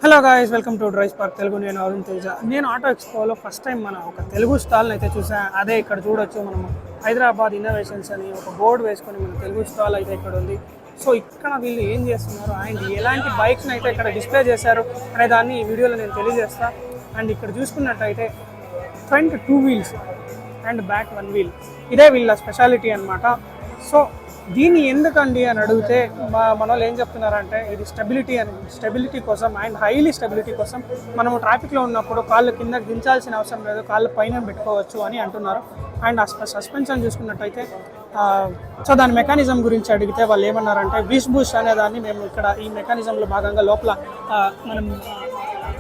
Hello guys, welcome to DrivSpark Telugu. నేను అరుణ్ తేజ. నేను auto ఎక్స్పోలో first time మన ఒక తెలుగు స్టాల్ని అయితే చూసాను. అదే ఇక్కడ చూడొచ్చు, మనము హైదరాబాద్ ఇన్నోవేషన్స్ అని ఒక బోర్డు వేసుకొని మన తెలుగు స్టాల్ అయితే ఇక్కడ ఉంది. సో ఇక్కడ వీళ్ళు ఏం చేస్తున్నారు అండ్ ఎలాంటి బైక్స్ని అయితే ఇక్కడ డిస్ప్లే చేశారు అనే దాన్ని ఈ వీడియోలో నేను తెలియజేస్తాను. అండ్ ఇక్కడ చూసుకున్నట్టయితే front 2 wheels and back 1 wheel, ఇదే వీళ్ళ స్పెషాలిటీ అనమాట. సో దీన్ని ఎందుకండి అని అడిగితే మన వాళ్ళు ఏం చెప్తున్నారంటే ఇది స్టెబిలిటీ కోసం అండ్ హైలీ స్టెబిలిటీ కోసం. మనము ట్రాఫిక్లో ఉన్నప్పుడు కాళ్ళు కిందకి దించాల్సిన అవసరం లేదు, కాళ్ళు పైన పెట్టుకోవచ్చు అని అంటున్నారు. అండ్ ఆ సస్పెన్షన్ చూసుకున్నట్టయితే సో దాని మెకానిజం గురించి అడిగితే వాళ్ళు ఏమన్నారంటే బూష్ అనే దాన్ని మేము ఇక్కడ ఈ మెకానిజంలో భాగంగా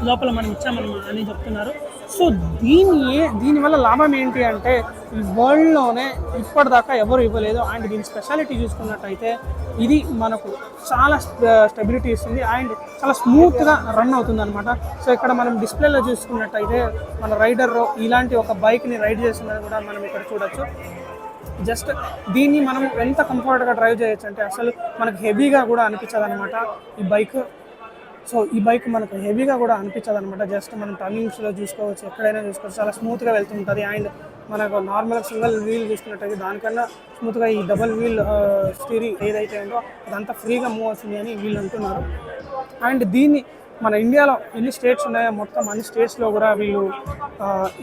లోపల మనం ఇచ్చామని చెప్తున్నారు. సో దీనివల్ల లాభం ఏంటి అంటే ఈ వరల్డ్లోనే ఇప్పటిదాకా ఎవరు ఇవ్వలేదు. అండ్ దీని స్పెషాలిటీ చూసుకున్నట్టయితే ఇది మనకు చాలా స్టెబిలిటీ ఇస్తుంది అండ్ చాలా స్మూత్గా రన్ అవుతుంది అనమాట. సో ఇక్కడ మనం డిస్ప్లేలో చూసుకున్నట్టయితే మన రైడర్ ఇలాంటి ఒక బైక్ని రైడ్ చేస్తున్నది కూడా మనం ఇక్కడ చూడొచ్చు. జస్ట్ దీన్ని మనం ఎంత కంఫర్ట్గా డ్రైవ్ చేయొచ్చు అంటే అసలు మనకు హెవీగా కూడా అనిపించదు అనమాట ఈ బైక్. సో ఈ బైక్ మనకు హెవీగా కూడా అనిపించదు అనమాట. జస్ట్ మనం టర్నింగ్స్లో చూసుకోవచ్చు, ఎక్కడైనా చూసుకోవచ్చు, చాలా స్మూత్గా వెళ్తుంటుంది. అండ్ మనకు నార్మల్గా సింగిల్ వీల్ చూసుకున్నట్టయితే దానికన్నా స్మూత్గా ఈ డబుల్ వీల్ స్టీరింగ్ ఏదైతే ఉందో అదంతా ఫ్రీగా మూవ్ అవుతుంది అని వీళ్ళు అంటున్నారు. అండ్ దీన్ని మన ఇండియాలో ఎన్ని స్టేట్స్ ఉన్నాయో మొత్తం అన్ని స్టేట్స్లో కూడా వీళ్ళు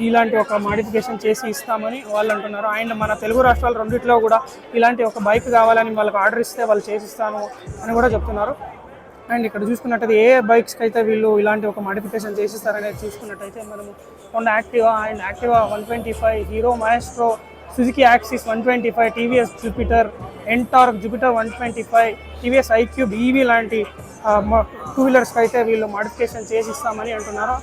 ఇలాంటి ఒక మాడిఫికేషన్ చేసి ఇస్తామని వాళ్ళు అంటున్నారు. అండ్ మన తెలుగు రాష్ట్రాలు రెండిట్లో కూడా ఇలాంటి ఒక బైక్ కావాలని వాళ్ళకి ఆర్డర్ ఇస్తే వాళ్ళు చేసిస్తాము అని కూడా చెప్తున్నారు. అండ్ ఇక్కడ చూసుకున్నట్టయితే ఏ బైక్స్కి అయితే వీళ్ళు ఇలాంటి ఒక మాడిఫికేషన్ చేసిస్తారనేది చూసుకున్నట్టయితే మనము Honda Activa and Activa 125, Hero Maestro, Suzuki Access 125, TVS Jupiter, NTorq Jupiter 125, TVS iQube EV లాంటి 2 వీలర్స్కి అయితే వీళ్ళు మాడిఫికేషన్ చేసి ఇస్తామని అంటున్నారు.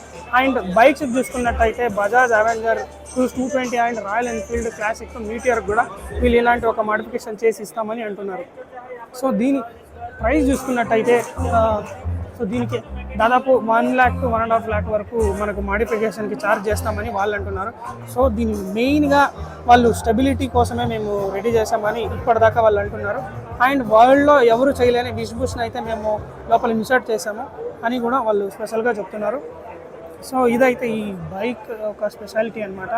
అండ్ బైక్స్ చూసుకున్నట్టయితే Bajaj Avenger 220 and royal Enfield classic Meteor కూడా వీళ్ళు ఇలాంటి ఒక మాడిఫికేషన్ చేసి ఇస్తామని అంటున్నారు. సో దీని ప్రైస్ చూసుకున్నట్టయితే సో దీనికి దాదాపు 1 lakh to 1.5 lakh వరకు మనకు మాడిఫికేషన్కి ఛార్జ్ చేస్తామని వాళ్ళు అంటున్నారు. సో దీని మెయిన్గా వాళ్ళు స్టెబిలిటీ కోసమే మేము రెడీ చేసామని ఇప్పటిదాకా వాళ్ళు అంటున్నారు. అండ్ వరల్డ్లో ఎవరు చేయలేని బూష్ని అయితే మేము లోపల ఇన్సర్ట్ చేసాము అని కూడా వాళ్ళు స్పెషల్గా చెప్తున్నారు. సో ఇదైతే ఈ బైక్ ఒక స్పెషాలిటీ అనమాట.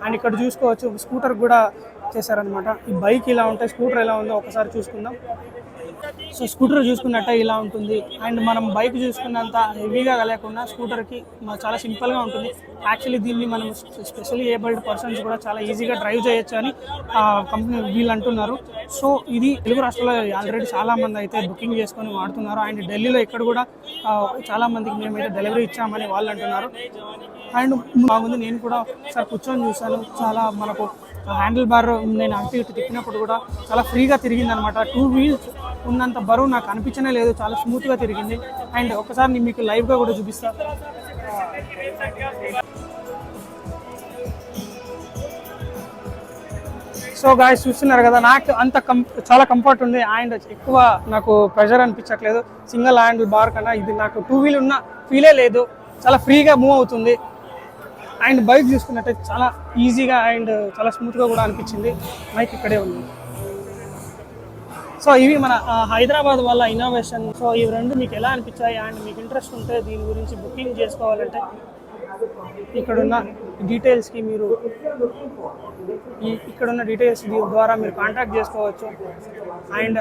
అండ్ ఇక్కడ చూసుకోవచ్చు స్కూటర్ కూడా చేశారనమాట. ఈ బైక్ ఇలా ఉంటే స్కూటర్ ఎలా ఉందో ఒకసారి చూసుకుందాం. సో స్కూటర్ చూసుకున్నట్టే ఇలా ఉంటుంది. అండ్ మనం బైక్ చూసుకున్నంత హెవీగా లేకుండా స్కూటర్కి చాలా సింపుల్గా ఉంటుంది. యాక్చువల్లీ దీన్ని మనం స్పెషల్లీ ఏబుల్డ్ పర్సన్స్ కూడా చాలా ఈజీగా డ్రైవ్ చేయొచ్చు అని కంపెనీ వీళ్ళు అంటున్నారు. సో ఇది తెలుగు రాష్ట్రాల్లో ఆల్రెడీ చాలామంది అయితే బుకింగ్ చేసుకొని వాడుతున్నారు. అండ్ ఢిల్లీలో ఇక్కడ కూడా చాలామందికి మేమైతే డెలివరీ ఇచ్చామని వాళ్ళు అంటున్నారు. అండ్ బాగుంది, నేను కూడా ఒకసారి కూర్చొని చూశాను. చాలా మనకు హ్యాండిల్ బార్ నేను అటు ఇటు తిప్పినప్పుడు కూడా చాలా ఫ్రీగా తిరిగింది అనమాట. 2 వీల్స్ ఉన్నంత బరువు నాకు అనిపించనే లేదు, చాలా స్మూత్గా తిరిగింది. అండ్ ఒకసారి నేను మీకు లైవ్గా కూడా చూపిస్తాను. సో గాయ్స్ చూస్తున్నారు కదా, నాకు అంత చాలా కంఫర్ట్ ఉంది. అండ్ ఎక్కువ నాకు ప్రెషర్ అనిపించట్లేదు. సింగిల్ హ్యాండిల్ బార్ కన్నా ఇది నాకు 2 వీల్ ఉన్న ఫీలే లేదు, చాలా ఫ్రీగా మూవ్ అవుతుంది. అండ్ బైక్ చూసుకున్నట్టయితే చాలా ఈజీగా అండ్ చాలా స్మూత్గా కూడా అనిపించింది. బైక్ ఇక్కడే ఉంది. సో ఇవి మన హైదరాబాద్ వాళ్ళ ఇన్నోవేషన్. సో ఇవి రెండు మీకు ఎలా అనిపించాయి అండ్ మీకు ఇంట్రెస్ట్ ఉంటే దీని గురించి బుకింగ్ చేసుకోవాలంటే ఇక్కడున్న డీటెయిల్స్కి మీరు ఇక్కడున్న డీటెయిల్స్ ద్వారా మీరు కాంటాక్ట్ చేసుకోవచ్చు అండ్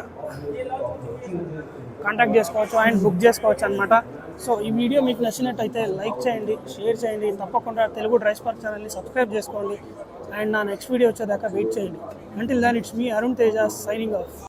బుక్ చేసుకోవచ్చు అనమాట. సో ఈ వీడియో మీకు నచ్చినట్టయితే లైక్ చేయండి, షేర్ చేయండి, తప్పకుండా తెలుగు DrivSpark ఛానల్ని సబ్స్క్రైబ్ చేసుకోండి. అండ్ నా నెక్స్ట్ వీడియో వచ్చేదాకా వెయిట్ చేయండి. Until then it's me Arun Teja signing of.